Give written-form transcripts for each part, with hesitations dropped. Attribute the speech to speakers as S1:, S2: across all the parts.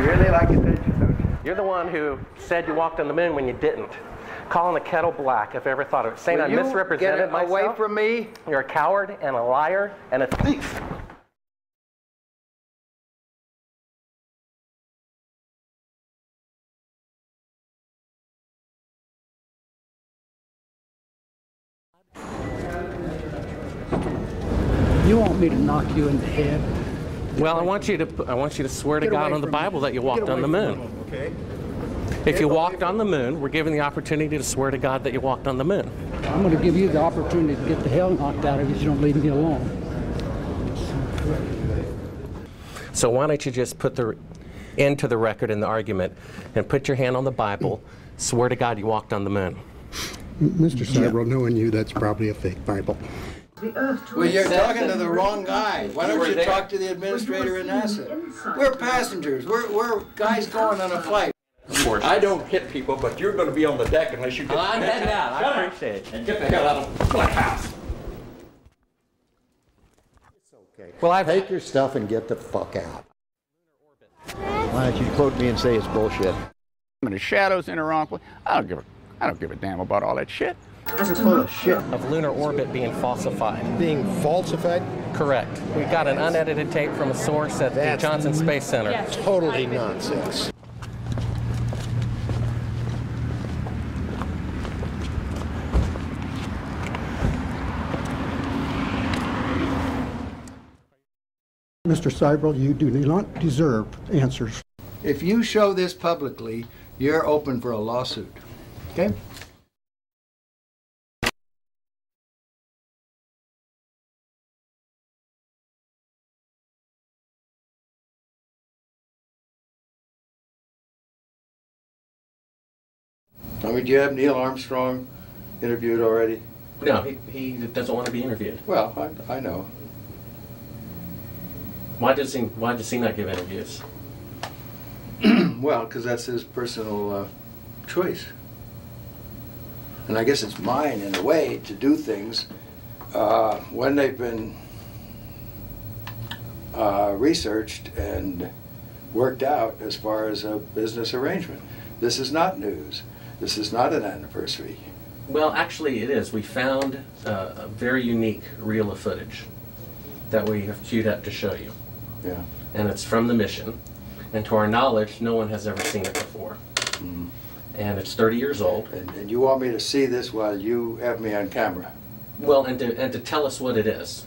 S1: really like attention, don't you?
S2: You're the one who said you walked on the moon when you didn't. Calling the kettle black, if I ever thought of it. Saying I misrepresented myself.
S1: Away from me.
S2: You're a coward and a liar and a thief.
S3: You want me to knock you in the head?
S2: Well, I want you to swear to God on the Bible that you walked on the moon.
S1: Okay.
S2: If you walked on the moon, we're given the opportunity to swear to God that you walked on the moon.
S3: I'm going to give you the opportunity to get the hell knocked out of you if you don't leave me alone.
S2: So why don't you just put the end to the record in the argument and put your hand on the Bible, swear to God you walked on the moon.
S4: Mr. Sibrel, knowing you, that's probably a fake Bible.
S1: Well, you're talking to the wrong guy. Why don't you talk to the administrator in NASA? We're passengers. We're guys going on a flight. I don't hit people, but you're going to be on the deck unless you get...
S2: I'm heading out. I appreciate it.
S1: And get the hell out of my house.
S4: It's okay.
S2: Well,
S4: take your stuff and get the fuck out. Why don't you quote me and say it's bullshit?
S5: And the shadows in the wrong place. I don't give a damn about all that shit.
S4: You're full of shit.
S2: Of lunar orbit being falsified.
S4: Being falsified?
S2: Correct. We've got an unedited tape from a source at the Johnson Space Center.
S4: Totally nonsense. Mr. Sibrel, you do not deserve answers.
S1: If you show this publicly, you're open for a lawsuit. Okay? I mean, do you have Neil Armstrong interviewed already?
S2: No, he doesn't want to be interviewed.
S1: Well, I know.
S2: Why does he not give interviews?
S1: Well, because that's his personal choice. And I guess it's mine, in a way, to do things when they've been researched and worked out as far as a business arrangement. This is not news. This is not an anniversary.
S2: Well, actually it is. We found a very unique reel of footage that we have queued up to show you.
S1: Yeah.
S2: And it's from the mission. And to our knowledge, no one has ever seen it before.
S1: Mm-hmm.
S2: And it's 30 years old.
S1: And you want me to see this while you have me on camera?
S2: Well, and to tell us what it is.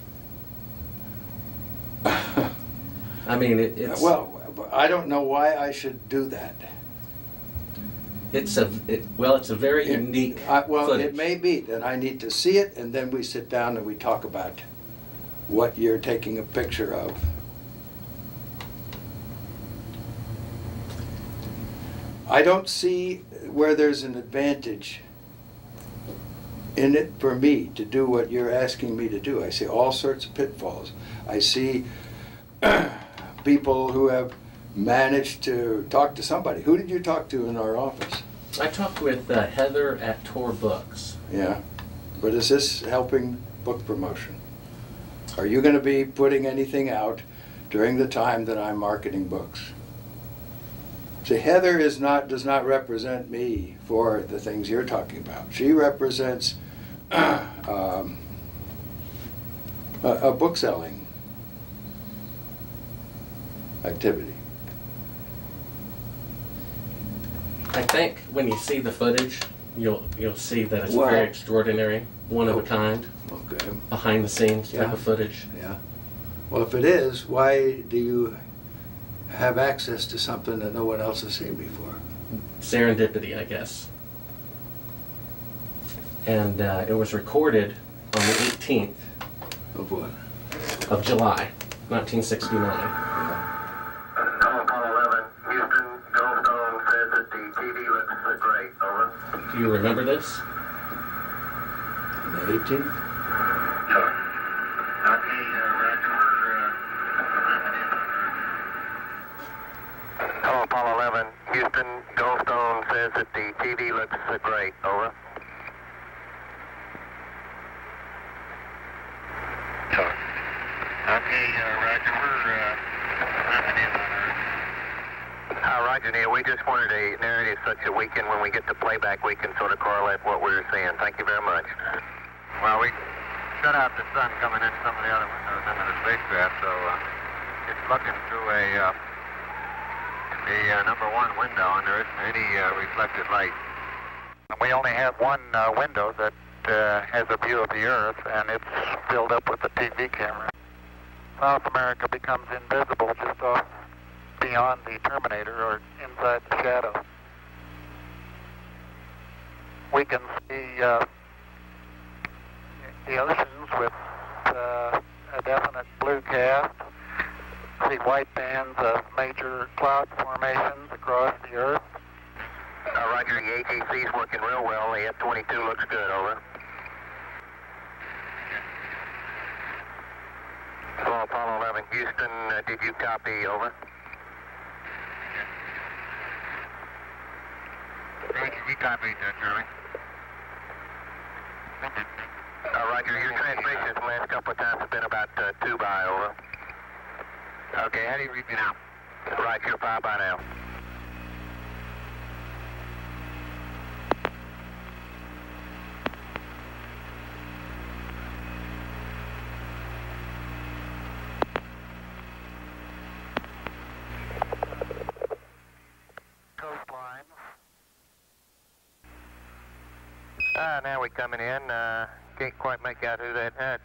S2: I mean, it's...
S1: Well, I don't know why I should do that.
S2: It's a very unique footage.
S1: It may be that I need to see it, and then we sit down and we talk about what you're taking a picture of. I don't see where there's an advantage in it for me to do what you're asking me to do. I see all sorts of pitfalls. I see people who have managed to talk to somebody. Who did you talk to in our office?
S2: I talked with Heather at Tor Books.
S1: Yeah, but is this helping book promotion? Are you going to be putting anything out during the time that I'm marketing books? See, Heather does not represent me for the things you're talking about. She represents a book selling activity.
S2: I think when you see the footage, you'll see that it's very extraordinary, one of a kind, behind the scenes type of footage.
S1: Yeah. Well, if it is, why do you have access to something that no one else has seen before?
S2: Serendipity, I guess. And it was recorded on the 18th
S1: of what?
S2: Of July, 1969. Do you remember this?
S1: On the 18th?
S6: Sure. Call Apollo 11. Houston, Goldstone says that the TV looks great. Over. Sure. Okay, Roger. We're Roger, Neil. We just wanted a narrative such that we can, when we get the playback, we can sort of correlate what we're seeing. Thank you very much.
S7: Well, we shut out the sun coming in some of the other windows into the spacecraft, so it's looking through the number 1 window, and there isn't any reflected light. We only have one window that has a view of the Earth, and it's filled up with the TV camera. South America becomes invisible just off beyond the terminator or inside the shadow. We can see the oceans with a definite blue cast, see white bands of major cloud formations across the Earth.
S6: Roger, the ATC's working real well. The F-22 looks good, over. Hello, Apollo 11. Houston, did you copy, over?
S7: Roger, we copied, Charlie.
S6: Roger, your transmissions the last couple of times have been about 2 by, over.
S7: Okay, how do you read me now?
S6: Right, you're 5 by now.
S7: Coastline.
S6: Now we're coming in. Can't quite make out who that had.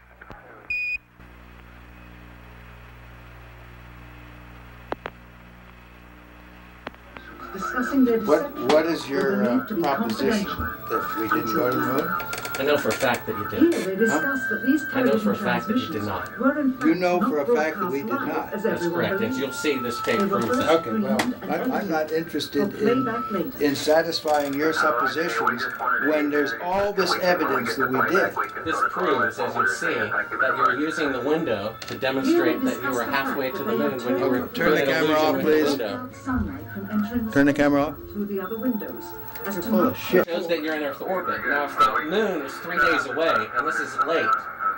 S8: Discussing their
S1: What is your proposition that we didn't go to the moon?
S2: I know for a fact that you did.
S8: Here they discuss that these
S2: I know for a fact that you did
S8: transmissions
S2: not.
S8: were in fact
S1: You know
S8: not
S1: for a fact that we
S8: broadcast
S1: did
S8: live,
S1: not.
S8: as
S2: That's
S8: everyone
S2: correct. And
S8: believes.
S2: you'll see this tape
S8: They were
S2: proves
S8: first
S2: that.
S1: Okay, well,
S8: screened and
S1: I'm not
S8: edited
S1: interested
S8: for playback later.
S1: in satisfying your suppositions when there's all this evidence that we did.
S2: This proves, as you see, that you were using the window to demonstrate that you were halfway to the moon when you were
S1: Turn the
S2: doing an
S1: camera
S2: illusion
S1: off,
S2: with
S1: please.
S2: the window.
S8: Sunlight from entering
S1: Turn the camera off.
S8: through the other windows. As
S1: You're
S8: to
S1: full of
S8: not
S1: shit.
S2: Shows that you're in Earth orbit. Now, if the moon is 3 days away, and this is late,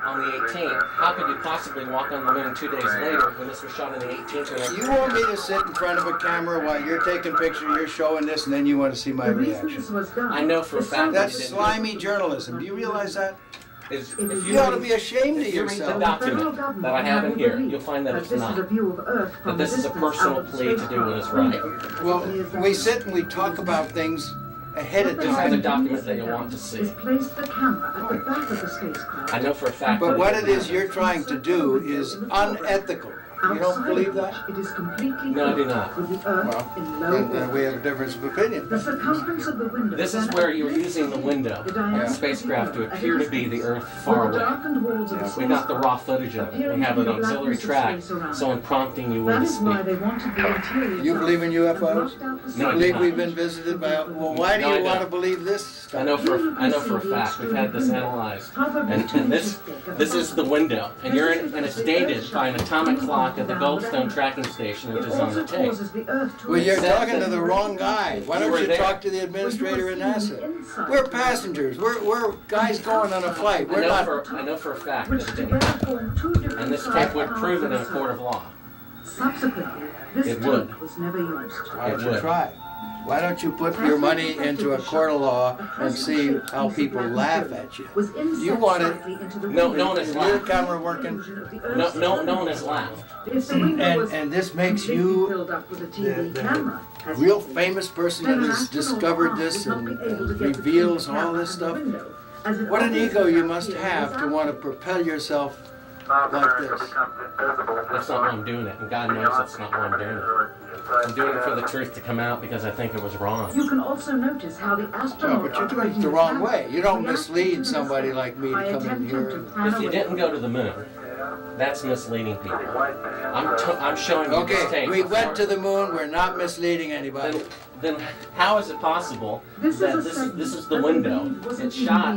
S2: on the 18th, how could you possibly walk on the moon 2 days later when this was shot on the 18th? And
S1: You want me to sit in front of a camera while you're taking pictures, you're showing this, and then you want to see my
S8: the reason
S1: reaction?
S8: this was done.
S2: I know for a
S8: is
S2: fact
S8: so
S2: that
S1: That's
S2: you didn't.
S1: slimy journalism. Do you realize that?
S2: Is,
S1: You ought to be ashamed of
S2: if you read the
S1: yourself.
S2: document that I have in here, you'll find that it's
S8: this
S2: not.
S8: is a view of Earth from
S2: That this
S8: a
S2: is a
S8: distance
S2: personal
S8: out of the
S2: plea to do what is
S8: spacecraft
S2: right.
S1: Well, we sit and we talk about things ahead of
S2: This is the
S1: time.
S2: document that you want to see.
S8: Is place the camera at the back of the spacecraft.
S2: I know for a fact
S1: But
S2: that
S1: what it is you're trying to do is unethical. You don't
S8: Outside
S1: believe
S8: of
S1: that?
S8: which It is completely
S2: No, I do
S8: filled
S2: not.
S8: with the Earth
S1: Well,
S8: in low
S1: then
S8: orbit.
S1: we have a difference of opinion.
S8: The circumference of the window.
S2: This is where you're using the window of the spacecraft to appear to be the Earth far away. We got the raw footage of it. We have an auxiliary track, someone prompting you when
S8: That
S2: to
S8: is why
S2: speak.
S8: they wanted the interior.
S1: You believe in UFOs?
S8: blocked out the
S2: No, I
S1: You
S2: do
S1: believe
S2: not.
S1: we've been visited by... Well, why do
S2: No, I
S1: you want to
S2: don't.
S1: believe this stuff?
S2: I know for a fact. We've had this analyzed, and this is the window, and you're in, and it's dated by an atomic clock at the Goldstone tracking station, which is on the tape.
S1: Well, you're
S2: Said
S1: talking to
S2: that
S1: the wrong guy. Why
S2: you
S1: don't
S2: were
S1: you
S2: there.
S1: talk to the administrator in NASA? We're passengers. We're guys going on a flight. We're not...
S2: I know for a fact that it didn't. And this tape would prove it in a court of law.
S8: Subsequently, this
S2: It would.
S8: tape was never used.
S1: Why don't
S2: It
S1: you
S2: would.
S1: try? Why don't you put your money into a court of law and see how people laugh at you? You want it...
S2: No one has
S1: Is your
S2: laughed.
S1: camera working?
S2: No one has laughed.
S1: And this makes you the real famous person that has discovered this and reveals all this stuff. What an ego you must have to want to propel yourself like this.
S2: That's not why I'm doing it, and God knows that's not why I'm doing it. I'm doing it for the truth to come out because I think it was wrong.
S8: You can also notice how the
S1: No,
S8: astronaut
S1: but you're doing it the wrong way. You don't mislead somebody like me to come in here and...
S2: If you didn't go to the moon, that's misleading people. I'm showing you this
S1: Okay,
S2: tape.
S1: we went to the moon. We're not misleading anybody.
S2: Then how is it possible that this is the window? It's shot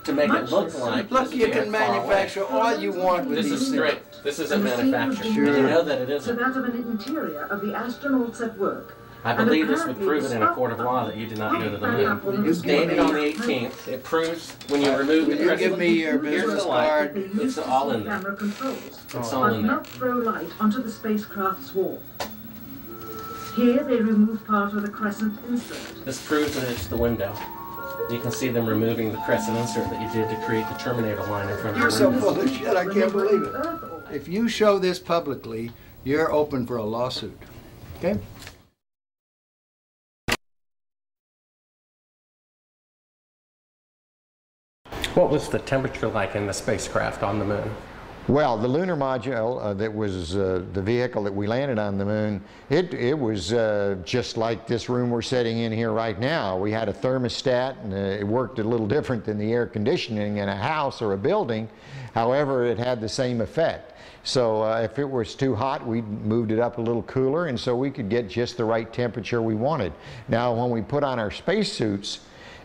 S2: to make it look like...
S1: Look, you can manufacture all you want with
S2: This
S1: these
S2: is
S1: things.
S2: straight. This isn't manufactured.
S1: Sure.
S2: You know that it
S8: to
S2: isn't.
S8: that of an interior of the astronauts at work.
S2: I believe this would prove it in a court of law that you did not go to the moon. It's dated on the 18th. It proves when you remove the
S1: Will you give me your
S2: Here's
S1: business
S2: the light.
S1: card?
S2: It's all in there.
S8: Camera controls,
S2: It's all in
S8: but
S2: there.
S8: not throw light onto the spacecraft's wall. Here they remove part of the crescent insert.
S2: This proves that it's the window. You can see them removing the crescent insert that you did to create the terminator line in front of
S1: You're
S2: the
S1: so
S2: window.
S1: full of shit, I can't believe it. If you show this publicly, you're open for a lawsuit. Okay?
S2: What was the temperature like in the spacecraft on the moon?
S4: Well, the lunar module that was the vehicle that we landed on the moon, it was just like this room we're sitting in here right now. We had a thermostat, and it worked a little different than the air conditioning in a house or a building. However, it had the same effect. So if it was too hot, we moved it up a little cooler, and so we could get just the right temperature we wanted. Now, when we put on our spacesuits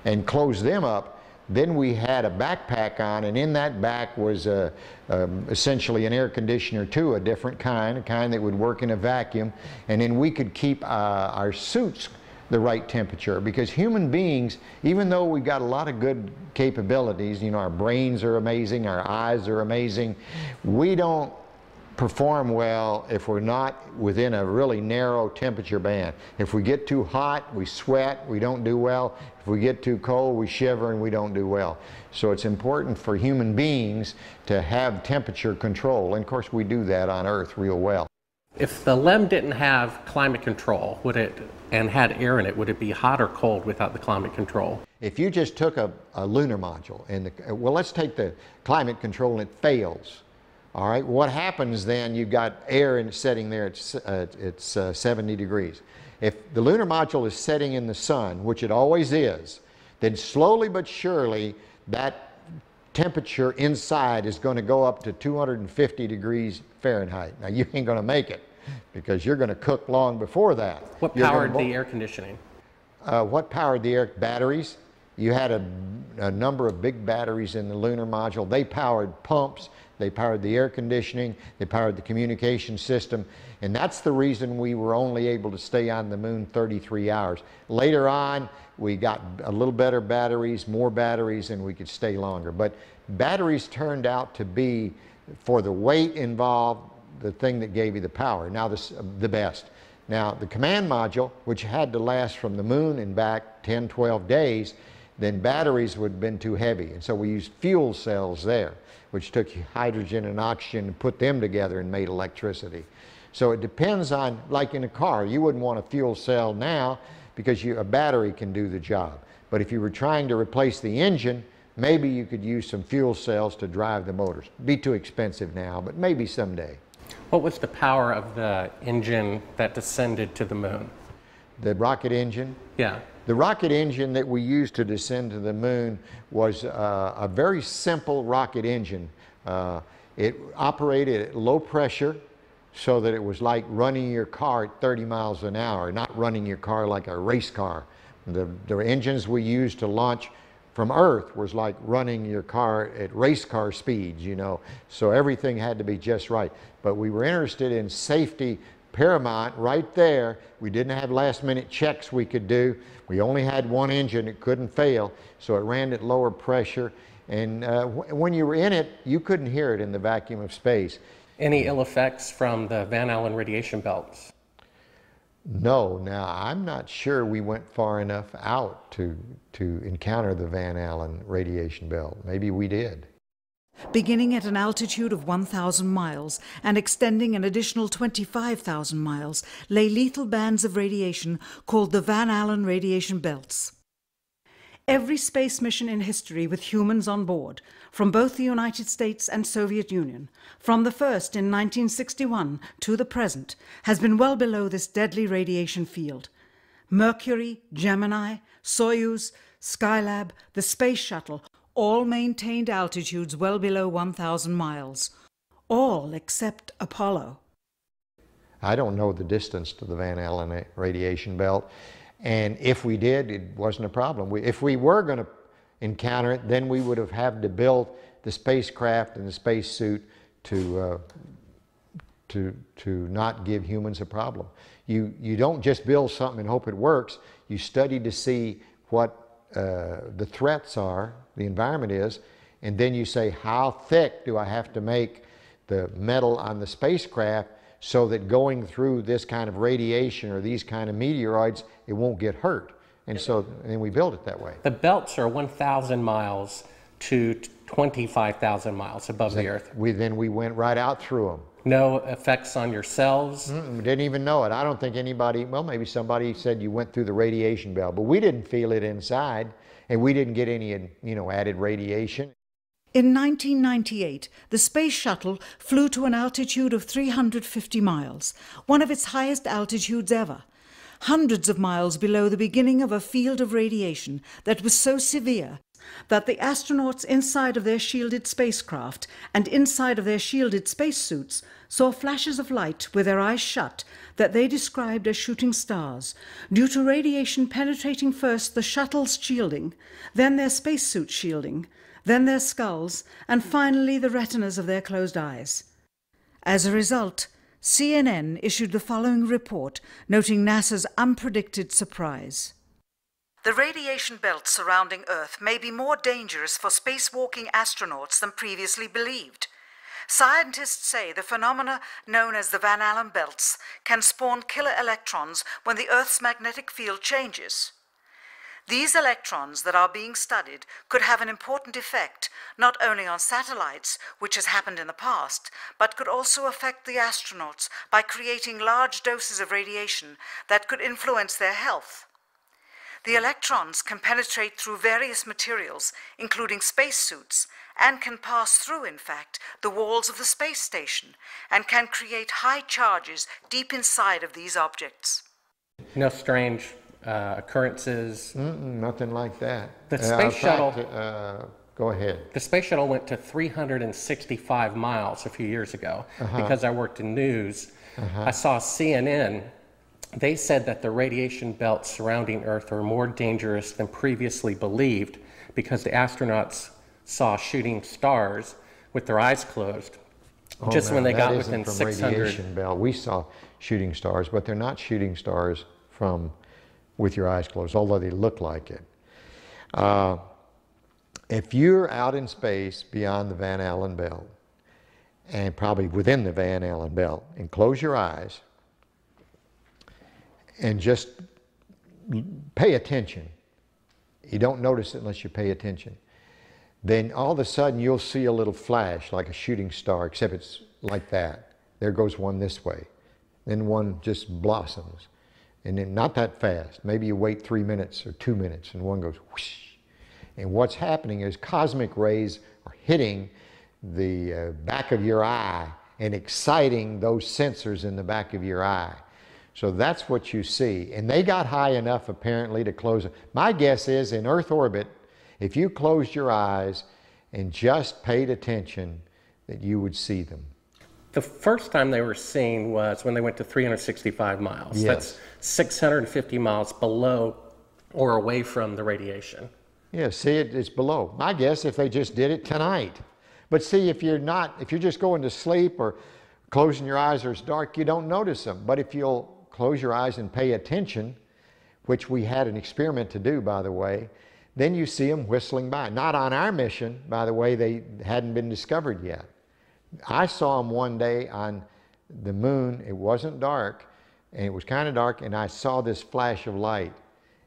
S4: and closed them up, then we had a backpack on, and in that back was essentially an air conditioner too, a different kind, a kind that would work in a vacuum, and then we could keep our suits the right temperature, because human beings, even though we've got a lot of good capabilities, you know, our brains are amazing, our eyes are amazing, we don't perform well if we're not within a really narrow temperature band. If we get too hot, we sweat, we don't do well. If we get too cold, we shiver and we don't do well. So it's important for human beings to have temperature control, and of course we do that on Earth real well.
S2: If the LEM didn't have climate control, and had air in it, would it be hot or cold without the climate control?
S4: If you just took a lunar module, and well, let's take the climate control and it fails. All right, what happens then, you've got air in setting there, it's 70 degrees. If the lunar module is setting in the sun, which it always is, then slowly but surely that temperature inside is going to go up to 250 degrees Fahrenheit. Now you ain't going to make it, because you're going to cook long before that.
S2: What powered the air conditioning?
S4: What powered the air? Batteries. You had a number of big batteries in the lunar module. They powered pumps. They powered the air conditioning, they powered the communication system, and that's the reason we were only able to stay on the moon 33 hours. Later on, we got a little better batteries, more batteries, and we could stay longer. But batteries turned out to be, for the weight involved, the thing that gave you the power. Now, the best. Now, the command module, which had to last from the moon and back 10, 12 days, then batteries would have been too heavy. And so we used fuel cells there, which took hydrogen and oxygen and put them together and made electricity. So it depends on, like in a car, you wouldn't want a fuel cell now because a battery can do the job. But if you were trying to replace the engine, maybe you could use some fuel cells to drive the motors. It'd be too expensive now, but maybe someday.
S2: What was the power of the engine that descended to the moon?
S4: The rocket engine?
S2: Yeah.
S4: The rocket engine that we used to descend to the moon was a very simple rocket engine. It operated at low pressure, so that it was like running your car at 30 miles an hour, not running your car like a race car. The engines we used to launch from Earth was like running your car at race car speeds, you know. So everything had to be just right. But we were interested in safety paramount right there. We didn't have last minute checks we could do. We only had one engine, it couldn't fail, so it ran at lower pressure. And when you were in it, you couldn't hear it in the vacuum of space.
S2: Any ill effects from the Van Allen radiation belts?
S4: No. Now, I'm not sure we went far enough out to encounter the Van Allen radiation belt. Maybe we did.
S9: Beginning at an altitude of 1,000 miles and extending an additional 25,000 miles, lay lethal bands of radiation called the Van Allen radiation belts. Every space mission in history with humans on board, from both the United States and Soviet Union, from the first in 1961 to the present, has been well below this deadly radiation field. Mercury, Gemini, Soyuz, Skylab, the Space Shuttle, all maintained altitudes well below 1,000 miles. All except Apollo.
S4: I don't know the distance to the Van Allen radiation belt, and if we did, it wasn't a problem. If we were going to encounter it, then we would have had to build the spacecraft and the spacesuit to not give humans a problem. You don't just build something and hope it works. You study to see what the threats are, the environment is, and then you say, how thick do I have to make the metal on the spacecraft so that going through this kind of radiation or these kind of meteoroids, it won't get hurt. And so and we built it that way.
S2: The belts are 1,000 miles to 25,000 miles above the Earth.
S4: Then we went right out through them.
S2: No effects on your cells?
S4: We didn't even know it. I don't think anybody, well, maybe somebody said you went through the radiation belt, but we didn't feel it inside, and we didn't get any, added radiation.
S9: In 1998, the space shuttle flew to an altitude of 350 miles, one of its highest altitudes ever, hundreds of miles below the beginning of a field of radiation that was so severe that the astronauts inside of their shielded spacecraft and inside of their shielded spacesuits saw flashes of light with their eyes shut that they described as shooting stars, due to radiation penetrating first the shuttle's shielding, then their spacesuit shielding, then their skulls, and finally the retinas of their closed eyes. As a result, CNN issued the following report, noting NASA's unpredicted surprise. The radiation belt surrounding Earth may be more dangerous for spacewalking astronauts than previously believed. Scientists say the phenomena known as the Van Allen belts can spawn killer electrons when the Earth's magnetic field changes. These electrons that are being studied could have an important effect, not only on satellites, which has happened in the past, but could also affect the astronauts by creating large doses of radiation that could influence their health. The electrons can penetrate through various materials, including spacesuits, and can pass through, in fact, the walls of the space station, and can create high charges deep inside of these objects.
S2: No strange occurrences?
S4: Nothing like that.
S2: The space shuttle...
S4: Go ahead.
S2: The space shuttle went to 365 miles a few years ago. Because I worked in news. I saw CNN. They said that the radiation belts surrounding Earth are more dangerous than previously believed because the astronauts saw shooting stars with their eyes closed. Just when they got within 600.
S4: Radiation belt. We saw shooting stars, but they're not shooting stars from with your eyes closed, although they look like it. If you're out in space beyond the Van Allen belt, and probably within the Van Allen belt, and close your eyes, and just pay attention. You don't notice it unless you pay attention. Then all of a sudden you'll see a little flash like a shooting star, except it's like that. There goes one this way. Then one just blossoms. And then not that fast. Maybe you wait 3 minutes or 2 minutes and one goes whoosh. And what's happening is cosmic rays are hitting the back of your eye and exciting those sensors in the back of your eye. So that's what you see. And they got high enough apparently to close it. My guess is in Earth orbit, if you closed your eyes and just paid attention, that you would see them.
S2: The first time they were seen was when they went to 365 miles.
S4: Yes.
S2: That's 650 miles below or away from the radiation.
S4: Yeah, see, it's below. My guess if they just did it tonight. But see, if you're just going to sleep or closing your eyes or it's dark, you don't notice them. But if you'll close your eyes and pay attention, which we had an experiment to do, by the way, then you see them whistling by. Not on our mission, by the way, they hadn't been discovered yet. I saw them one day on the moon. It wasn't dark, and it was kind of dark, and I saw this flash of light,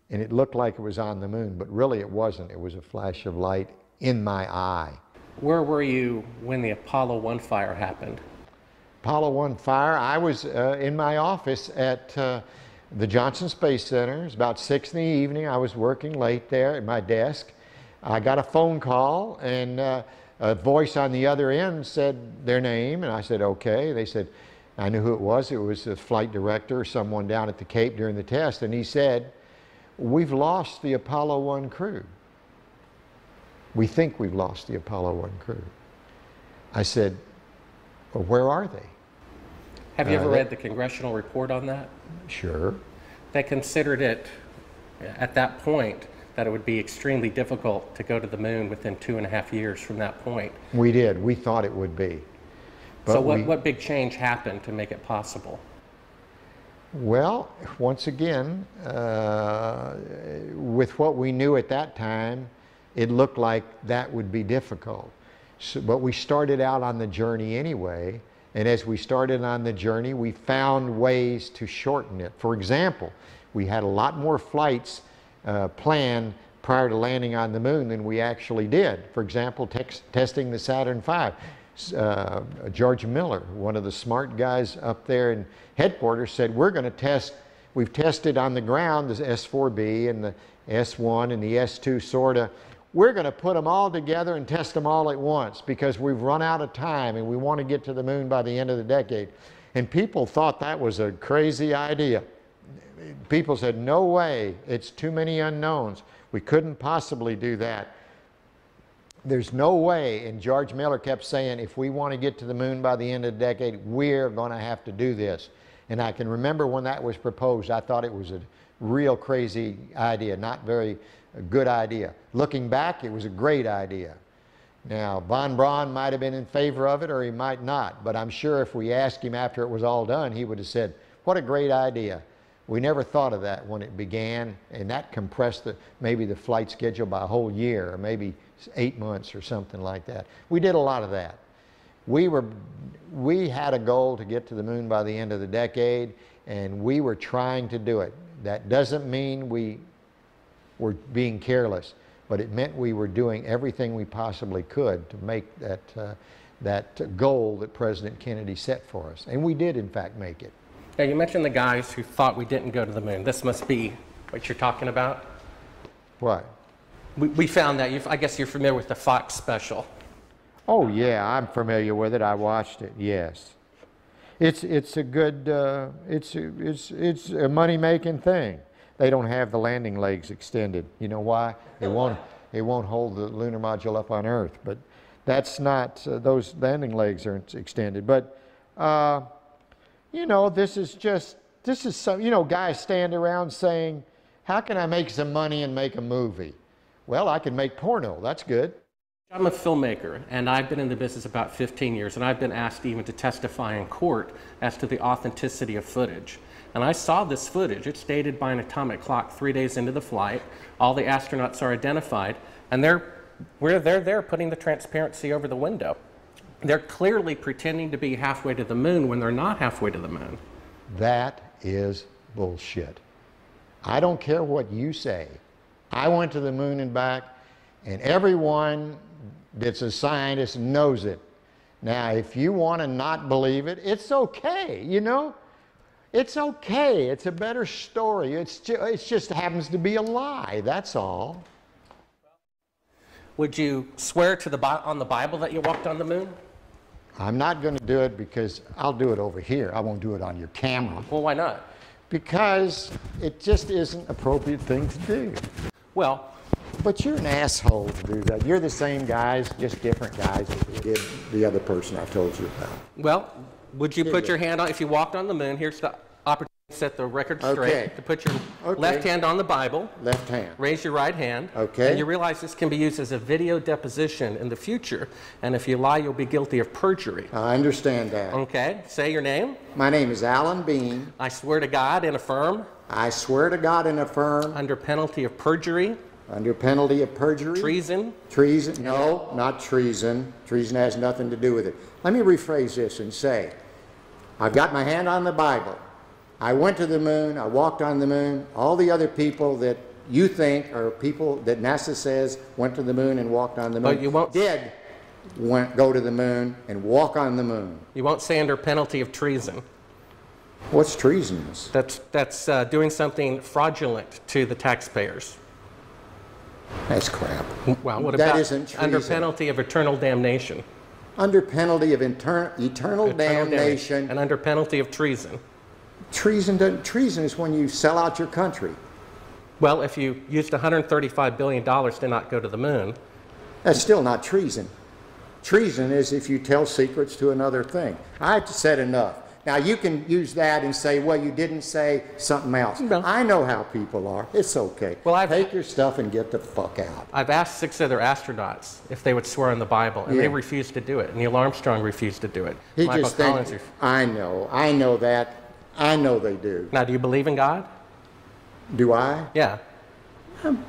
S4: and it looked like it was on the moon, but really it wasn't. It was a flash of light in my eye.
S2: Where were you when the Apollo 1 fire happened?
S4: Apollo 1 fire, I was in my office at the Johnson Space Center. It was about 6 in the evening. I was working late there at my desk. I got a phone call, and a voice on the other end said their name, and I said, okay. They said, I knew who it was. It was the flight director or someone down at the Cape during the test, and he said, we've lost the Apollo 1 crew. We think we've lost the Apollo 1 crew. I said, well, where are they?
S2: Have you ever read the congressional report on that?
S4: Sure.
S2: They considered it, at that point, that it would be extremely difficult to go to the moon within 2.5 years from that point.
S4: We did. We thought it would be. But
S2: so what big change happened to make it possible?
S4: Well, once again, with what we knew at that time, it looked like that would be difficult. So, but we started out on the journey anyway, And as we started on the journey, we found ways to shorten it. For example, we had a lot more flights planned prior to landing on the moon than we actually did. For example, testing the Saturn V. George Miller, one of the smart guys up there in headquarters, said, we're going to test, we've tested on the ground the S4B and the S1 and the S2 sorta. We're going to put them all together and test them all at once because we've run out of time and we want to get to the moon by the end of the decade. And people thought that was a crazy idea. People said, no way, it's too many unknowns. We couldn't possibly do that. There's no way, and George Miller kept saying, if we want to get to the moon by the end of the decade, we're going to have to do this. And I can remember when that was proposed, I thought it was a real crazy idea, not very good idea. Looking back, it was a great idea. Now, von Braun might have been in favor of it or he might not, but I'm sure if we asked him after it was all done, he would have said, what a great idea. We never thought of that when it began, and that compressed maybe the flight schedule by a whole year, or maybe 8 months or something like that. We did a lot of that. We had a goal to get to the moon by the end of the decade, and we were trying to do it. That doesn't mean we were being careless, but it meant we were doing everything we possibly could to make that goal that President Kennedy set for us. And we did, in fact, make it.
S2: Now, you mentioned the guys who thought we didn't go to the moon. This must be what you're talking about?
S4: What?
S2: We found that. I guess you're familiar with the Fox special.
S4: Oh, yeah, I'm familiar with it. I watched it, yes. It's a good, it's a money-making thing. They don't have the landing legs extended. You know why? It won't hold the lunar module up on Earth, but that's not, those landing legs aren't extended. But, you know, this is some, you know, guys stand around saying, how can I make some money and make a movie? Well, I can make porno, that's good.
S2: I'm a filmmaker, and I've been in the business about 15 years, and I've been asked even to testify in court as to the authenticity of footage. And I saw this footage. It's dated by an atomic clock 3 days into the flight. All the astronauts are identified, and they're there putting the transparency over the window. They're clearly pretending to be halfway to the moon when they're not halfway to the moon.
S4: That is bullshit. I don't care what you say. I went to the moon and back, and everyone that's a scientist knows it. Now, if you want to not believe it, it's okay, you know? It's okay. It's a better story. It just happens to be a lie, that's all.
S2: Would you swear on the Bible that you walked on the moon?
S4: I'm not going to do it because I'll do it over here. I won't do it on your camera.
S2: Well, why not?
S4: Because it just isn't an appropriate thing to do.
S2: Well,
S4: but you're an asshole to do that. You're the same guys, just different guys that did the other person I told you about.
S2: Well, would you put your hand on, if you walked on the moon, here's the opportunity to set the record straight, to put your left hand on the Bible.
S4: Left hand.
S2: Raise your right hand.
S4: Okay.
S2: And you realize this can be used as a video deposition in the future, and if you lie, you'll be guilty of perjury.
S4: I understand that.
S2: Okay. Say your name.
S4: My name is Alan Bean.
S2: I swear to God and affirm.
S4: I swear to God and affirm.
S2: Under penalty of perjury.
S4: Under penalty of perjury.
S2: Treason.
S4: Treason. No, not treason. Treason has nothing to do with it. Let me rephrase this and say, I've got my hand on the Bible. I went to the moon. I walked on the moon. All the other people that you think are people that NASA says went to the moon and walked on the moon
S2: but you won't
S4: go to the moon and walk on the moon.
S2: You won't say under penalty of treason.
S4: What's treasonous?
S2: That's doing something fraudulent to the taxpayers.
S4: That's crap.
S2: Well, what
S4: that
S2: about
S4: isn't treason.
S2: Under penalty of eternal damnation?
S4: Under penalty of eternal damnation.
S2: And under penalty of treason?
S4: Treason is when you sell out your country.
S2: Well, if you used $135 billion to not go to the moon.
S4: That's still not treason. Treason is if you tell secrets to another thing. I've said enough. Now, you can use that and say, well, you didn't say something else.
S2: No.
S4: I know how people are. It's okay.
S2: Well,
S4: take your stuff and get the fuck out.
S2: I've asked 6 other astronauts if they would swear on the Bible, and they refused to do it. Neil Armstrong refused to do it.
S4: Michael Collins I know that. I know they do.
S2: Now, do you believe in God?
S4: Do I?
S2: Yeah.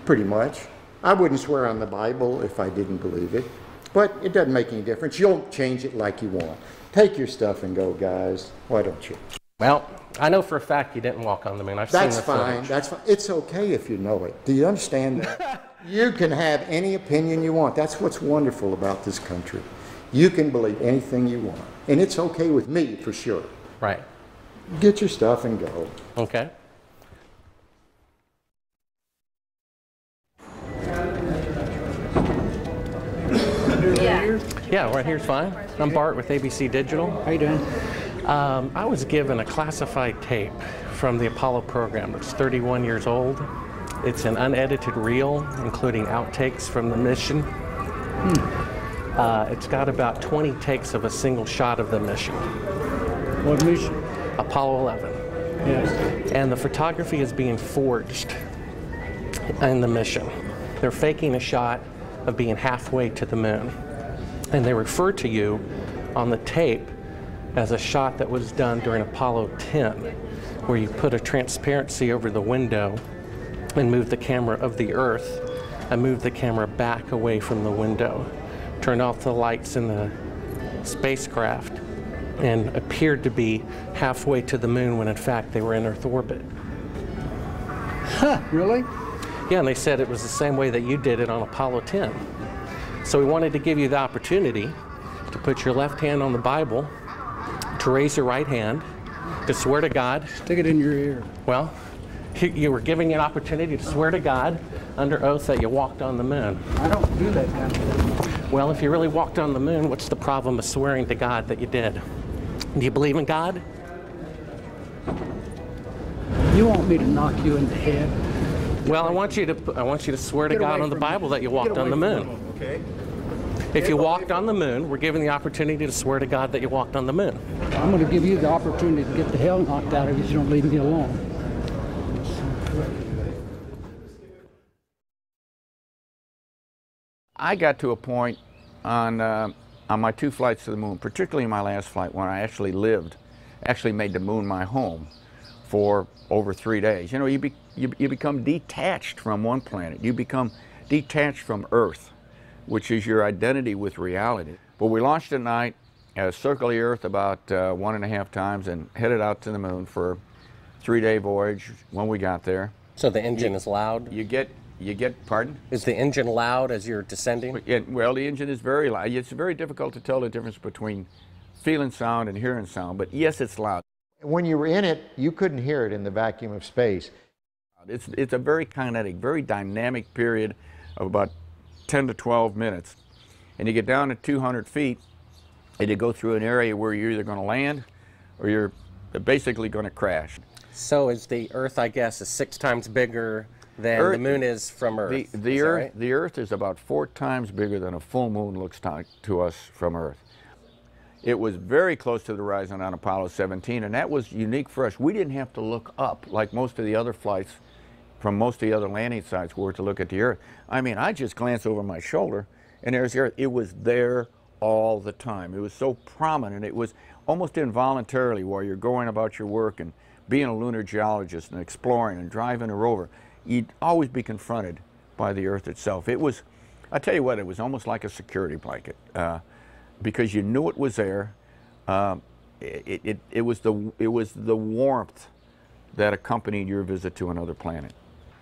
S4: Pretty much. I wouldn't swear on the Bible if I didn't believe it. But it doesn't make any difference. You'll change it like you want. Take your stuff and go, guys. Why don't you?
S2: Well, I know for a fact you didn't walk on the moon. I've seen the
S4: That's fine.
S2: footage.
S4: That's fine. It's okay if you know it. Do you understand that? You can have any opinion you want. That's what's wonderful about this country. You can believe anything you want. And it's okay with me, for sure.
S2: Right.
S4: Get your stuff and go.
S2: Okay. Yeah, right here's fine. I'm Bart with ABC Digital.
S3: How you doing?
S2: I was given a classified tape from the Apollo program. It's 31 years old. It's an unedited reel, including outtakes from the mission. It's got about 20 takes of a single shot of the mission.
S3: What mission?
S2: Apollo 11.
S3: Yes.
S2: And the photography is being forged in the mission. They're faking a shot of being halfway to the moon. And they refer to you on the tape as a shot that was done during Apollo 10, where you put a transparency over the window and move the camera of the Earth and move the camera back away from the window, turn off the lights in the spacecraft, and appeared to be halfway to the moon when in fact they were in Earth orbit.
S3: Huh, really?
S2: Yeah, and they said it was the same way that you did it on Apollo 10. So we wanted to give you the opportunity to put your left hand on the Bible, to raise your right hand, to swear to God.
S3: Stick it in your ear.
S2: Well, you were giving you an opportunity to swear to God under oath that you walked on the moon.
S3: I don't do that kind of thing.
S2: Well, if you really walked on the moon, what's the problem of swearing to God that you did? Do you believe in God?
S3: You want me to knock you in the head?
S2: Well, I want you to swear to
S3: Get
S2: God
S3: away
S2: on the
S3: from me.
S2: Bible that you
S3: Get
S2: walked
S3: away
S2: on the
S3: from
S2: moon.
S3: me.
S4: Okay.
S2: If you walked on the moon, we're given the opportunity to swear to God that you walked on the moon.
S3: I'm going to give you the opportunity to get the hell knocked out of you if you don't leave me alone.
S5: I got to a point on my 2 flights to the moon, particularly my last flight when I actually made the moon my home for over 3 days. You know, you become detached from one planet. You become detached from Earth, which is your identity with reality. But we launched at night, circled the Earth about 1.5 times, and headed out to the moon for a 3-day voyage when we got there.
S2: So the engine is loud?
S5: You get, pardon?
S2: Is the engine loud as you're descending?
S5: Well, the engine is very loud. It's very difficult to tell the difference between feeling sound and hearing sound, but yes, it's loud.
S4: When you were in it, you couldn't hear it in the vacuum of space.
S5: It's a very kinetic, very dynamic period of about 10 to 12 minutes. And you get down to 200 feet, and you go through an area where you're either going to land or you're basically going to crash.
S2: So is the Earth, I guess, is 6 times bigger than the moon is from Earth?
S5: The Earth is about 4 times bigger than a full moon looks to us from Earth. It was very close to the horizon on Apollo 17, and that was unique for us. We didn't have to look up like most of the other flights from most of the other landing sites were to look at the Earth. I mean, I just glanced over my shoulder, and there's the Earth. It was there all the time. It was so prominent. It was almost involuntarily while you're going about your work and being a lunar geologist and exploring and driving a rover, you'd always be confronted by the Earth itself. It was, I tell you what, it was almost like a security blanket. Because you knew it was there. It was the warmth that accompanied your visit to another planet.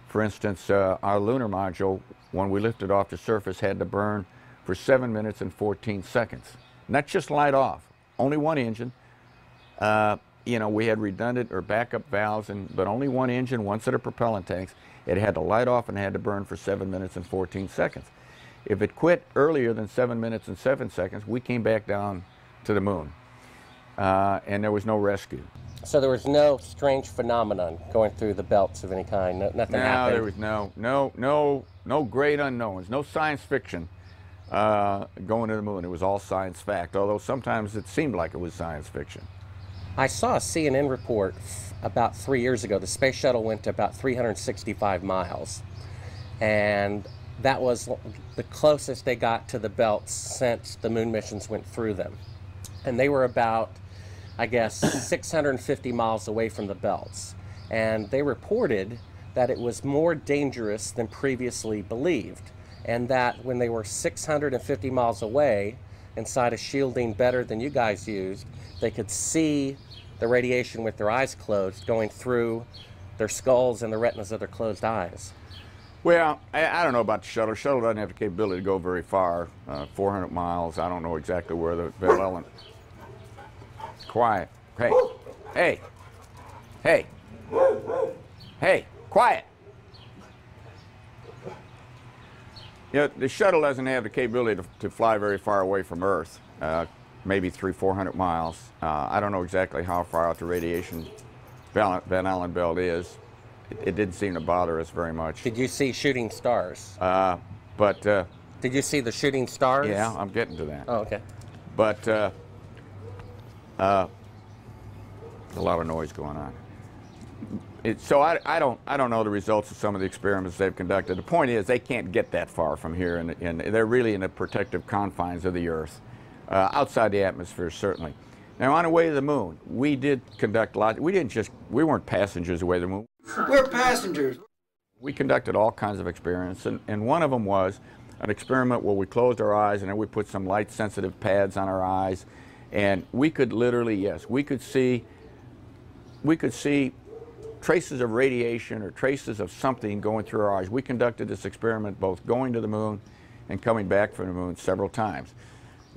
S5: For instance, our lunar module, when we lifted off the surface, had to burn for 7 minutes and 14 seconds. Not just light off, only one engine. You know, we had redundant or backup valves, but only one engine, one set of propellant tanks. It had to light off and had to burn for 7 minutes and 14 seconds. If it quit earlier than 7 minutes and 7 seconds, we came back down to the moon, and there was no rescue.
S2: So there was no strange phenomenon going through the belts of any kind. Nothing happened.
S5: There was no great unknowns, no science fiction going to the moon. It was all science fact, although sometimes it seemed like it was science fiction.
S2: I saw a CNN report about 3 years ago. The space shuttle went to about 365 miles, and that was the closest they got to the belts since the moon missions went through them. And they were about, I guess, 650 miles away from the belts. And they reported that it was more dangerous than previously believed. and that when they were 650 miles away, inside a shielding better than you guys used, they could see the radiation with their eyes closed going through their skulls and the retinas of their closed eyes.
S5: Well, I don't know about the shuttle. Shuttle doesn't have the capability to go very far, 400 miles. I don't know exactly where the Van Allen. Quiet. Hey. Hey. Hey. Hey. Quiet. You know, the shuttle doesn't have the capability to fly very far away from Earth, maybe 300-400 miles. I don't know exactly how far out the radiation Van Allen belt is. It didn't seem to bother us very much.
S2: Did you see shooting stars?
S5: Did
S2: you see the shooting stars?
S5: Yeah, I'm getting to that.
S2: Oh, okay.
S5: But a lot of noise going on. So I don't know the results of some of the experiments they've conducted. The point is they can't get that far from here, and they're really in the protective confines of the Earth, outside the atmosphere certainly. Now on the way to the moon, we did conduct lots. We weren't passengers away to the moon.
S1: We're passengers.
S5: We conducted all kinds of experiments, and one of them was an experiment where we closed our eyes and then we put some light-sensitive pads on our eyes, and we could literally, yes, we could see traces of radiation or traces of something going through our eyes. We conducted this experiment both going to the moon and coming back from the moon several times.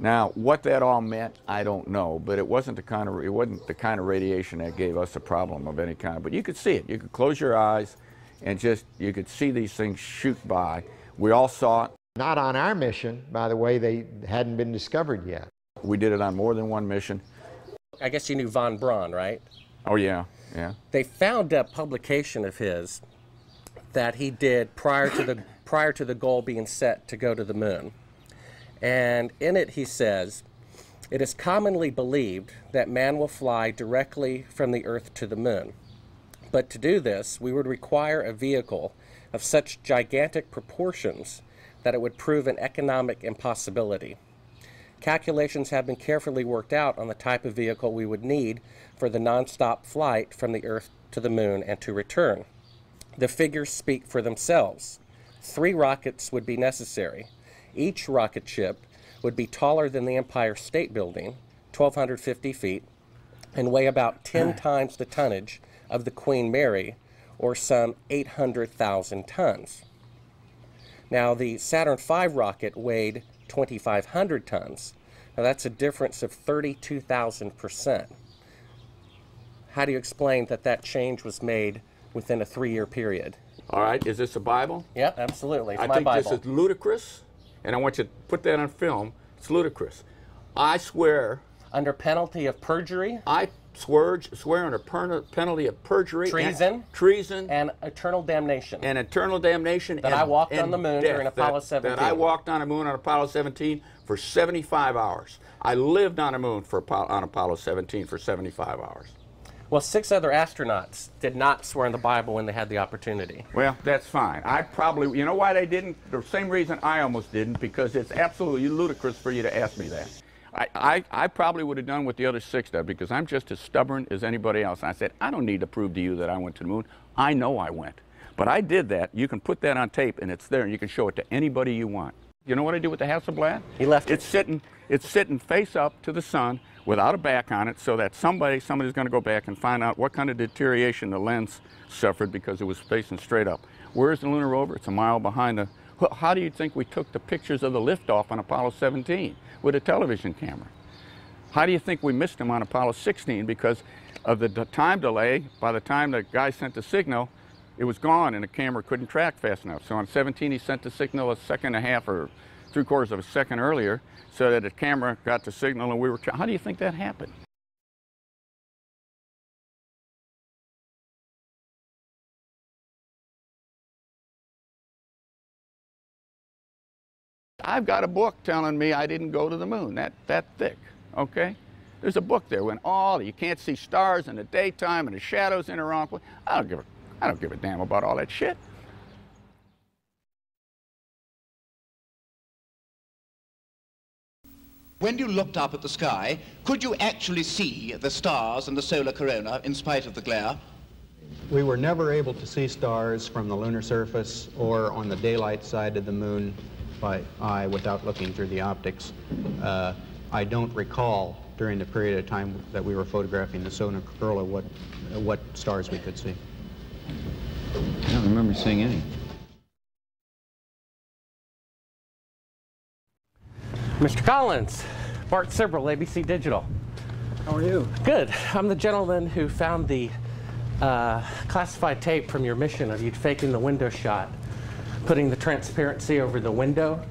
S5: Now, what that all meant, I don't know, but it wasn't the kind of radiation that gave us a problem of any kind. But you could see it. You could close your eyes and you could see these things shoot by. We all saw it.
S4: Not on our mission, by the way, they hadn't been discovered yet.
S5: We did it on more than one mission.
S2: I guess you knew von Braun, right?
S5: Oh, yeah, yeah.
S2: They found a publication of his that he did prior to the goal being set to go to the moon. And in it he says, "It is commonly believed that man will fly directly from the Earth to the moon. But to do this, we would require a vehicle of such gigantic proportions that it would prove an economic impossibility. Calculations have been carefully worked out on the type of vehicle we would need for the non-stop flight from the Earth to the moon and to return. The figures speak for themselves. 3 rockets would be necessary. Each rocket ship would be taller than the Empire State Building, 1,250 feet, and weigh about 10 times the tonnage of the Queen Mary, or some 800,000 tons. Now, the Saturn V rocket weighed 2,500 tons. Now, that's a difference of 32,000%. How do you explain that change was made within a 3-year period?
S5: All right, is this a Bible?
S2: Yep, absolutely. It's
S5: I
S2: my
S5: think
S2: Bible.
S5: this is ludicrous, and I want you to put that on film. It's ludicrous. I swear.
S2: Under penalty of perjury?
S5: I swear under penalty of perjury.
S2: Treason.
S5: Treason.
S2: And eternal damnation.
S5: And eternal damnation.
S2: That I walked on the moon during Apollo 17.
S5: That I walked on the moon on Apollo 17 for 75 hours. I lived on the moon on Apollo 17 for 75 hours.
S2: Well, 6 other astronauts did not swear in the Bible when they had the opportunity.
S5: Well, that's fine. I probably, you know why they didn't? The same reason I almost didn't, because it's absolutely ludicrous for you to ask me that. I probably would have done what the other 6 did, because I'm just as stubborn as anybody else. And I said, I don't need to prove to you that I went to the moon. I know I went. But I did that. You can put that on tape, and it's there, and you can show it to anybody you want. You know what I do with the Hasselblad?
S2: He left
S5: it. It's sitting face up to the sun without a back on it, so that somebody's going to go back and find out what kind of deterioration the lens suffered because it was facing straight up. Where's the lunar rover? It's a mile behind the... How do you think we took the pictures of the liftoff on Apollo 17 with a television camera? How do you think we missed them on Apollo 16 because of the time delay? By the time the guy sent the signal, it was gone and the camera couldn't track fast enough. So on 17 he sent the signal a second and a half or 3/4 of a second earlier so that the camera got the signal and we were... How do you think that happened? I've got a book telling me I didn't go to the moon, that thick, okay? There's a book there when you can't see stars in the daytime and the shadows in the wrong place. I don't give a damn about all that shit.
S10: When you looked up at the sky, could you actually see the stars and the solar corona in spite of the glare? We were never able to see stars from the lunar surface or on the daylight side of the moon by eye without looking through the optics. I don't recall during the period of time that we were photographing the solar corona what stars we could see.
S11: I don't remember seeing any.
S2: Mr. Collins, Bart Sibrel, ABC Digital.
S3: How are you?
S2: Good. I'm the gentleman who found the classified tape from your mission of you faking the window shot, putting the transparency over the window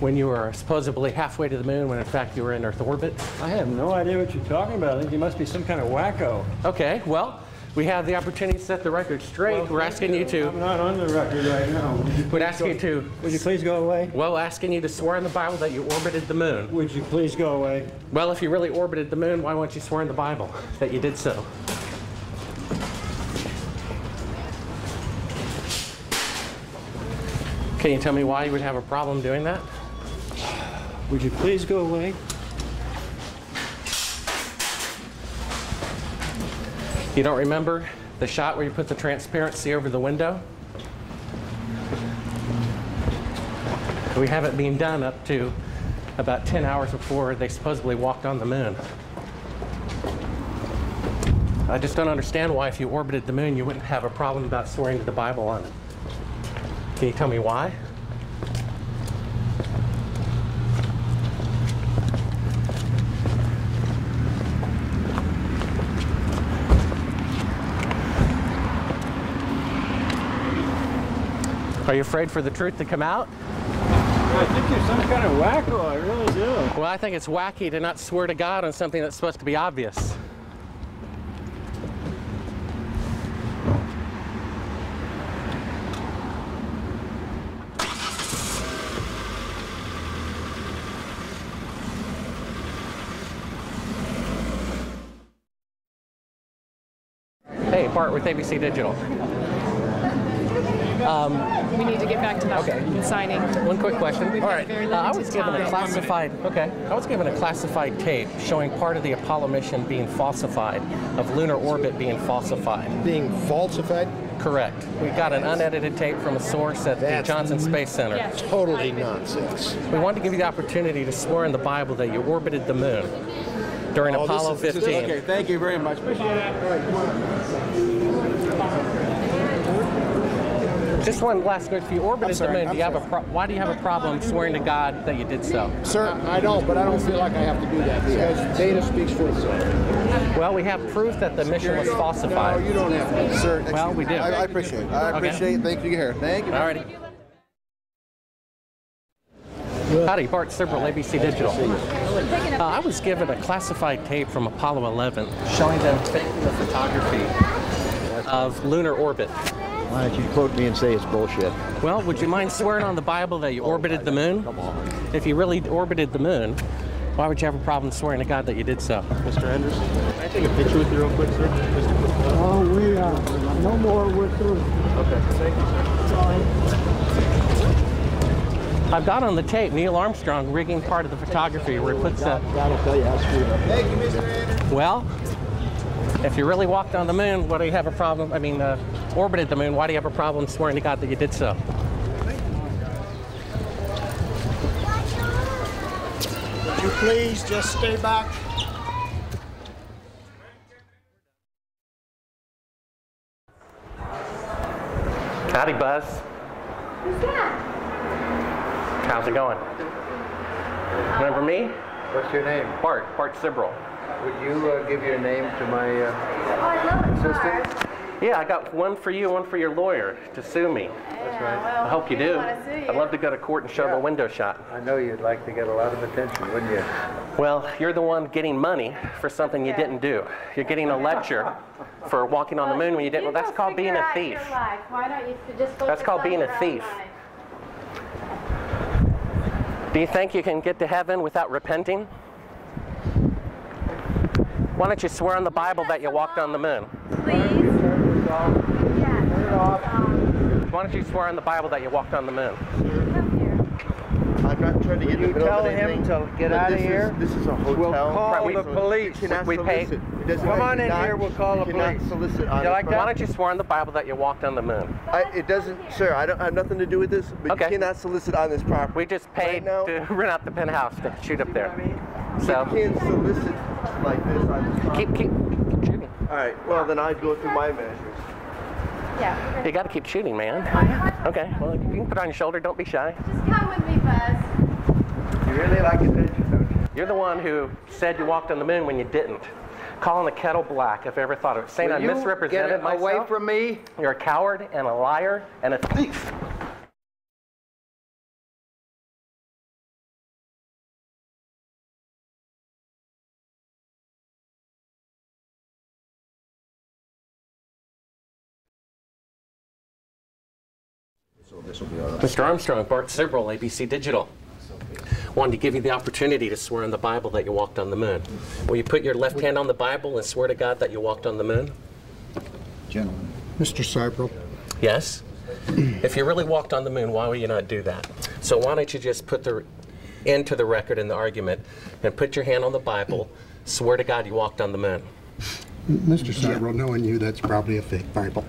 S2: when you were supposedly halfway to the moon when in fact you were in Earth orbit.
S12: I have no idea what you're talking about. I think you must be some kind of wacko.
S2: Okay, well, we have the opportunity to set the record straight.
S12: Well,
S2: we're asking you to...
S12: I'm not on the record right now.
S2: Would ask you to...
S12: Would you please go away?
S2: Well, asking you to swear in the Bible that you orbited the moon.
S12: Would you please go away?
S2: Well, if you really orbited the moon, why won't you swear in the Bible that you did so? Can you tell me why you would have a problem doing that?
S12: Would you please go away?
S2: You don't remember the shot where you put the transparency over the window? We have it being done up to about 10 hours before they supposedly walked on the moon. I just don't understand why if you orbited the moon you wouldn't have a problem about swearing to the Bible on it. Can you tell me why? Are you afraid for the truth to come out?
S12: I think you're some kind of wacko, I really do.
S2: Well, I think it's wacky to not swear to God on something that's supposed to be obvious. Hey, Bart with ABC Digital.
S13: We need to get back to that signing.
S2: One quick question. All right, I was given a classified. Okay, I was given a classified tape showing part of the Apollo mission being falsified, of lunar orbit being falsified.
S14: Being falsified?
S2: Correct. We got an unedited tape from a source at the Johnson Space Center.
S13: Yes.
S14: Totally nonsense.
S2: We wanted to give you the opportunity to swear in the Bible that you orbited the moon during Apollo 15.
S14: Okay, thank you very much. Appreciate it. All right, come on.
S2: Just one last question. If you orbited the moon, why do you have a problem swearing to God that you did so?
S14: Sir, I don't, but I don't feel like I have to do that because data speaks for itself.
S2: Well, we have proof that the mission was falsified.
S14: No, you don't have to. Sir,
S2: well, we do.
S14: I appreciate it. I appreciate it. Thank you here. Thank you.
S2: All righty. Howdy, Bart Sibrel, ABC Digital. I was given a classified tape from Apollo 11 showing them faking the photography of lunar orbit.
S14: Why don't you quote me and say it's bullshit?
S2: Well, would you mind swearing on the Bible that you orbited the moon?
S14: Come on.
S2: If you really orbited the moon, why would you have a problem swearing to God that you did so?
S12: Mr. Anderson, can I take a picture with you real quick, sir?
S3: Oh, we are. No more. We're through.
S12: Okay, thank you, sir.
S2: I've got on the tape Neil Armstrong rigging part of the photography where he puts that.
S14: That'll tell you how screwed up. Thank you, Mr. Anderson.
S2: Well, if you really walked on the moon, why do you have a problem? I mean, orbited the moon, why do you have a problem swearing to God that you did so?
S14: Would you please just stay back?
S2: Howdy, Buzz.
S15: Who's that?
S2: How's it going? Remember me?
S1: What's your name?
S2: Bart Sibrel.
S1: Would you give your name to my assistant?
S2: Yeah, I got one for you, one for your lawyer to sue me.
S1: That's right.
S15: Well,
S2: I hope you do.
S15: I'd
S2: love to go to court and show the window shot.
S1: I know you'd like to get a lot of attention, wouldn't you?
S2: Well, you're the one getting money for something you didn't do. You're getting a lecture for walking on the moon when you didn't. Well, that's called being a thief.
S15: Why don't you just focus
S2: That's called being a thief. Do you think you can get to heaven without repenting? Why don't you swear on the Bible that you walked on the moon?
S15: Please?
S2: Why don't you swear on the Bible that you walked on the moon?
S15: Come here.
S14: I'm not
S16: trying to get in the middle of anything. Tell him to get out of here. This is a hotel.
S17: We'll call the police.
S16: We pay.
S17: Come on in here. We'll call the police.
S16: Solicit on
S2: Why don't you swear on the Bible that you walked on the moon?
S16: It doesn't, sir. I don't have nothing to do with this. But you cannot solicit on this property.
S2: We just paid to rent out the penthouse to shoot up there.
S16: So you can't solicit like this on this property.
S2: Keep shooting.
S16: All right. Well, then I'd go through my measures.
S15: Yeah.
S2: You got to keep shooting, man. Okay. Well, you can put it on your shoulder. Don't be shy.
S15: Just come with me, Buzz.
S16: You really like attention, don't you?
S2: You're the one who said you walked on the moon when you didn't. Calling the kettle black, if I ever thought of it. Saying I misrepresented myself.
S17: Away from me.
S2: You're a coward and a liar and a thief. Mr. Armstrong, Bart Sibrel, ABC Digital. Wanted to give you the opportunity to swear on the Bible that you walked on the moon. Will you put your left hand on the Bible and swear to God that you walked on the moon?
S18: Gentlemen. Mr. Sibrel.
S2: Yes? If you really walked on the moon, why would you not do that? So why don't you just put the end to the record in the argument and put your hand on the Bible, swear to God you walked on the moon.
S18: Mr. Sibrel, knowing you, that's probably a fake Bible.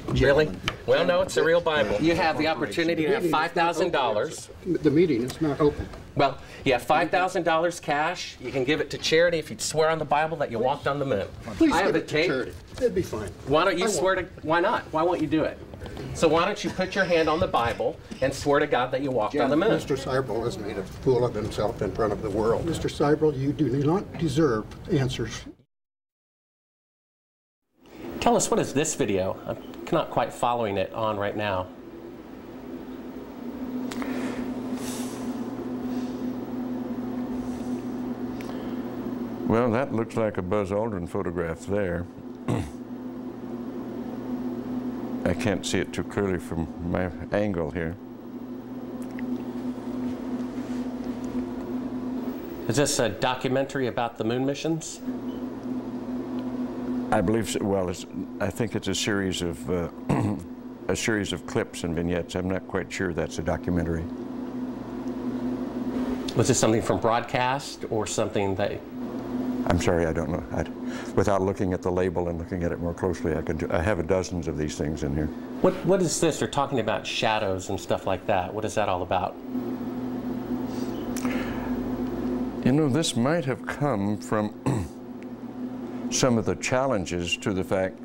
S2: Really? Well, no, it's a real Bible. You have the opportunity to have $5,000.
S18: The meeting is not open.
S2: Well, you have $5,000 cash. You can give it to charity if you swear on the Bible that you walked on the moon.
S18: Please
S2: I have
S18: give
S2: the
S18: it to
S2: tape.
S18: charity. It'd be fine.
S2: Why don't you swear to? Why not? Why won't you do it? So why don't you put your hand on the Bible and swear to God that you walked on the moon?
S18: Mr. Sibrel has made a fool of himself in front of the world. Mr. Sibrel, you do not deserve answers.
S2: Tell us, what is this video? I'm not quite following it on right now.
S5: Well, that looks like a Buzz Aldrin photograph there. I can't see it too clearly from my angle here.
S2: Is this a documentary about the moon missions?
S5: I believe so. Well, I think it's a series of clips and vignettes. I'm not quite sure that's a documentary.
S2: Was this something from broadcast or something that?
S5: I'm sorry, I don't know. Without looking at the label and looking at it more closely, I have dozens of these things in here.
S2: What is this? They're talking about shadows and stuff like that. What is that all about?
S5: You know, this might have come from some of the challenges to the fact,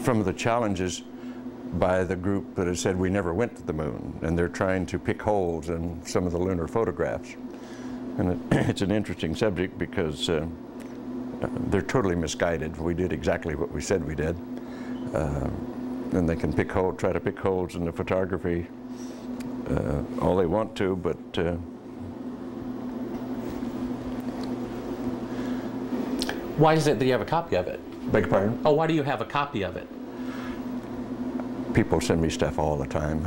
S5: from the challenges by the group that has said we never went to the moon, and they're trying to pick holes in some of the lunar photographs. And it's an interesting subject because they're totally misguided. We did exactly what we said we did. And they can try to pick holes in the photography all they want to, but
S2: why is it that you have a copy of it?
S5: Beg your pardon?
S2: Oh, why do you have a copy of it?
S5: People send me stuff all the time.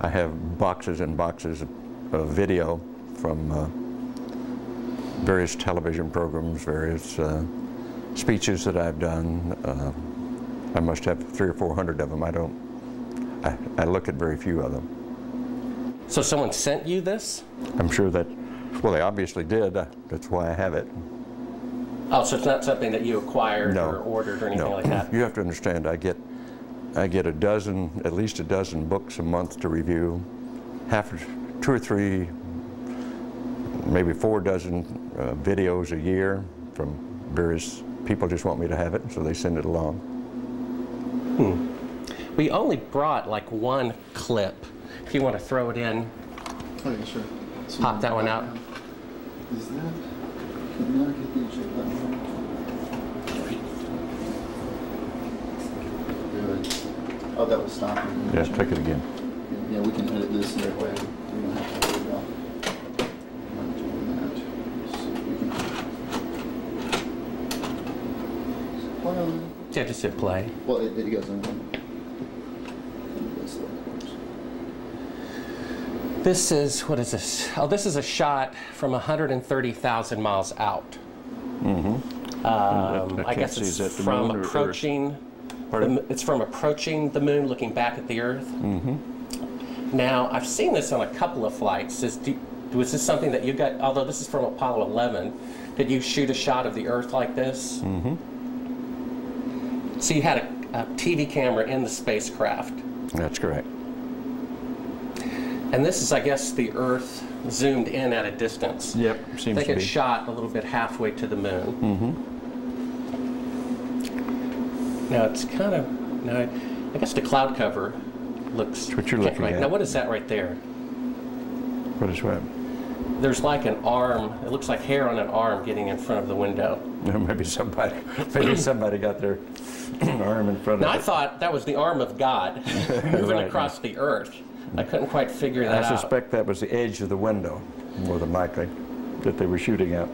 S5: I have boxes and boxes of video from various television programs, various speeches that I've done. I must have 300 or 400 of them. I look at very few of them.
S2: So someone sent you this?
S5: I'm sure that, well, they obviously did. That's why I have it.
S2: Oh, so it's not something that you acquired or ordered or anything like that?
S5: You have to understand, I get at least a dozen books a month to review, 2 or 3, maybe 4 dozen videos a year from various people. Just want me to have it, so they send it along.
S2: We only brought like one clip. If you want to throw it in,
S18: Okay, sure.
S2: Pop that one out.
S18: Is that? Can you get the eject button? Good. Oh, that was stopping.
S5: Yeah, take it again.
S18: Yeah, we can edit this that way. We don't have to worry about not doing that. So we can.
S2: Yeah, just hit play.
S18: Well, it goes on.
S2: This is, what is this? Oh, this is a shot from 130,000 miles out.
S5: Mm-hmm.
S2: I guess it's from approaching. It's from approaching the moon, looking back at the Earth.
S5: Mm-hmm.
S2: Now, I've seen this on a couple of flights. Was this something that you got, although this is from Apollo 11, did you shoot a shot of the Earth like this?
S19: Mm-hmm.
S2: So you had a TV camera in the spacecraft.
S19: That's correct.
S2: And this is, I guess, the Earth zoomed in at a distance.
S19: Yep, seems to be.
S2: They get shot a little bit halfway to the moon.
S19: Mm-hmm.
S2: Now it's kind of, now I guess the cloud cover looks.
S19: That's what you're looking at.
S2: Now what is that right there?
S19: What is what?
S2: There's like an arm. It looks like hair on an arm getting in front of the window.
S19: Maybe somebody got their arm in front of it.
S2: Now I thought that was the arm of God moving across the Earth. I couldn't quite figure that out.
S19: I suspect that was the edge of the window, more than likely, that they were shooting at.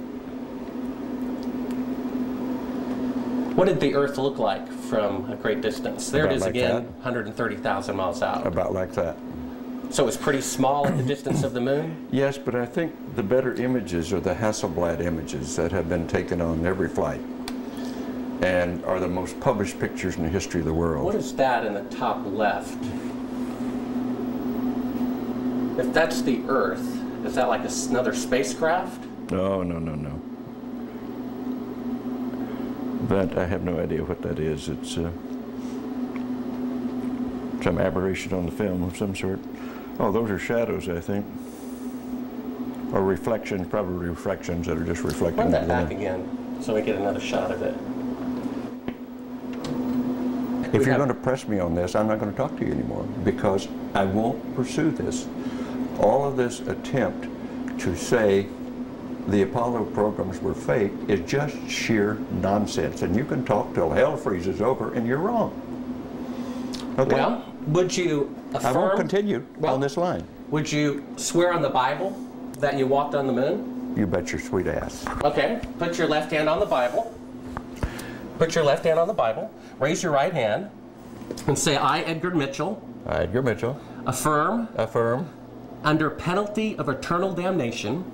S2: What did the Earth look like from a great distance? There it is again, 130,000 miles out.
S19: About like that.
S2: So it's pretty small at the distance of the moon?
S19: Yes, but I think the better images are the Hasselblad images that have been taken on every flight and are the most published pictures in the history of the world.
S2: What is that in the top left? If that's the Earth, is that like another spacecraft?
S19: No. That, I have no idea what that is. It's some aberration on the film of some sort. Oh, those are shadows, I think. Or reflections, probably reflections that are just reflecting.
S2: Run that back again so we get another shot of it.
S19: If you're going to press me on this, I'm not going to talk to you anymore because I won't pursue this. All of this attempt to say the Apollo programs were fake is just sheer nonsense. And you can talk till hell freezes over and you're wrong. Okay?
S2: Well, would you affirm?
S19: I won't continue on this line.
S2: Would you swear on the Bible that you walked on the moon?
S19: You bet your sweet ass.
S2: Okay, put your left hand on the Bible. Put your left hand on the Bible. Raise your right hand and say, I, Edgar Mitchell.
S19: I, Edgar Mitchell.
S2: Affirm.
S19: Affirm.
S2: Under penalty of eternal damnation.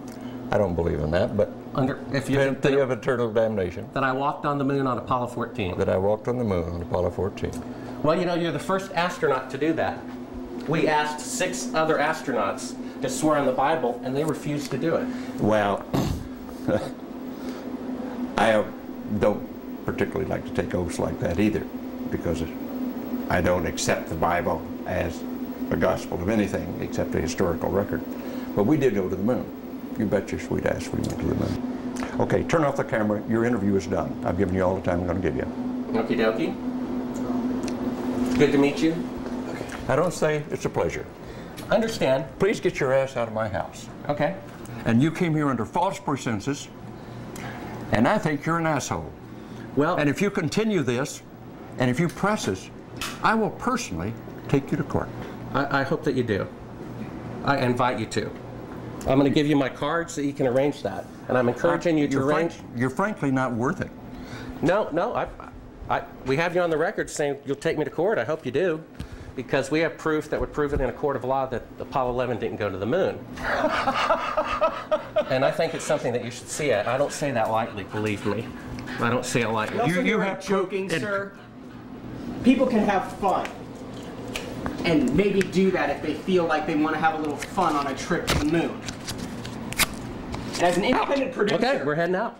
S19: I don't believe in that, but penalty of eternal damnation.
S2: That I walked on the moon on Apollo 14.
S19: That I walked on the moon on Apollo 14.
S2: Well, you know, you're the first astronaut to do that. We asked 6 other astronauts to swear on the Bible, and they refused to do it.
S19: Well, I don't particularly like to take oaths like that either, because I don't accept the Bible as a gospel of anything except a historical record. But we did go to the moon. You bet your sweet ass we went to the moon. Okay, turn off the camera. Your interview is done. I've given you all the time I'm going to give you.
S2: Okie dokie. Good to meet you.
S19: Okay. I don't say it's a pleasure.
S2: Understand.
S19: Please get your ass out of my house.
S2: Okay.
S19: And you came here under false pretenses, and I think you're an asshole.
S2: Well,
S19: and if you continue this, and if you press us, I will personally take you to court.
S2: I hope that you do. I invite you to. I'm going to give you my card so you can arrange that. And I'm encouraging you to arrange.
S19: You're frankly not worth it.
S2: No, we have you on the record saying you'll take me to court. I hope you do. Because we have proof that would prove it in a court of law that Apollo 11 didn't go to the moon. And I think it's something that you should see it. I don't say that lightly, believe me. I don't say it lightly.
S20: You have joking, sir. People can have fun. And maybe do that if they feel like they want to have a little fun on a trip to the moon. And as an independent producer,
S2: okay, we're heading out.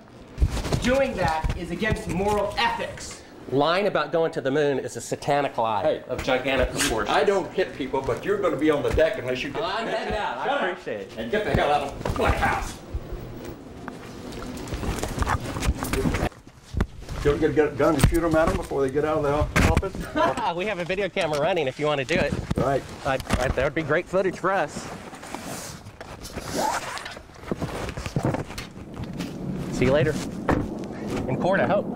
S20: Doing that is against moral ethics.
S2: Lying about going to the moon is a satanic lie of gigantic proportions.
S19: I don't hit people, but you're going to be on the deck unless you get...
S2: I'm heading out. I appreciate it.
S19: And get the hell out of my house. You get a gun and shoot them at them before they get out of the office?
S2: We have a video camera running if you want to do it.
S19: Right.
S2: That would be great footage for us. See you later. In court, I hope.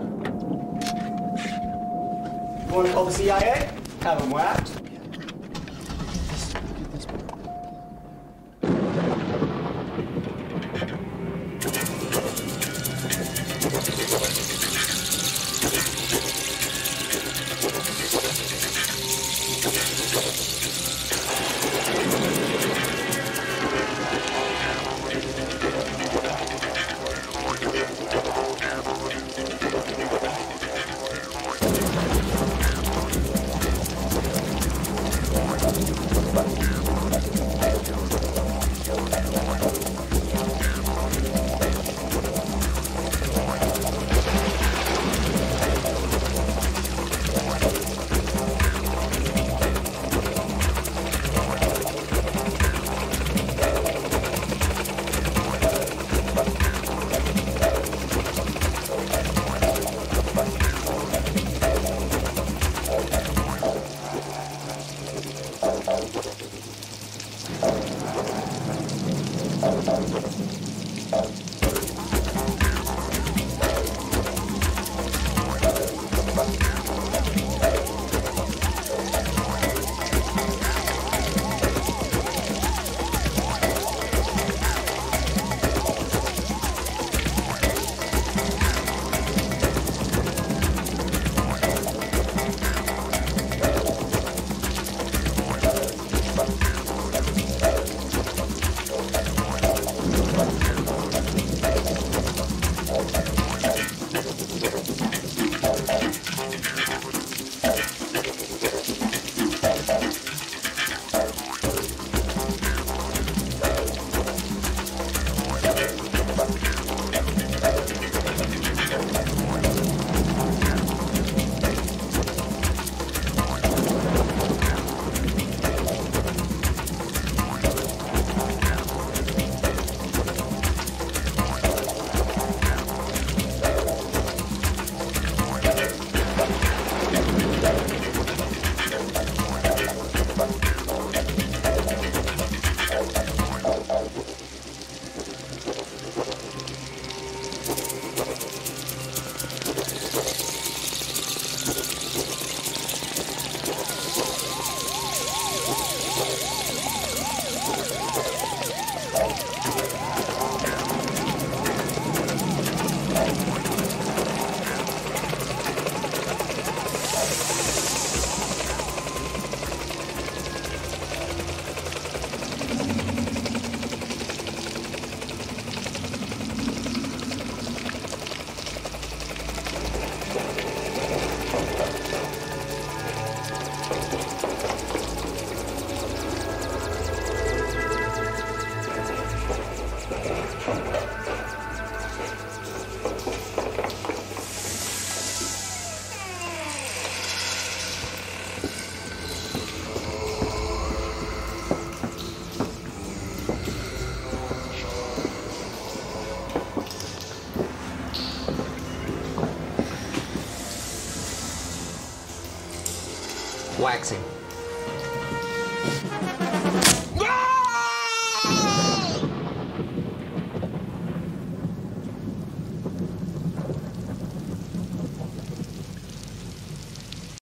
S20: You want to call the CIA? Have them whacked? Waxing.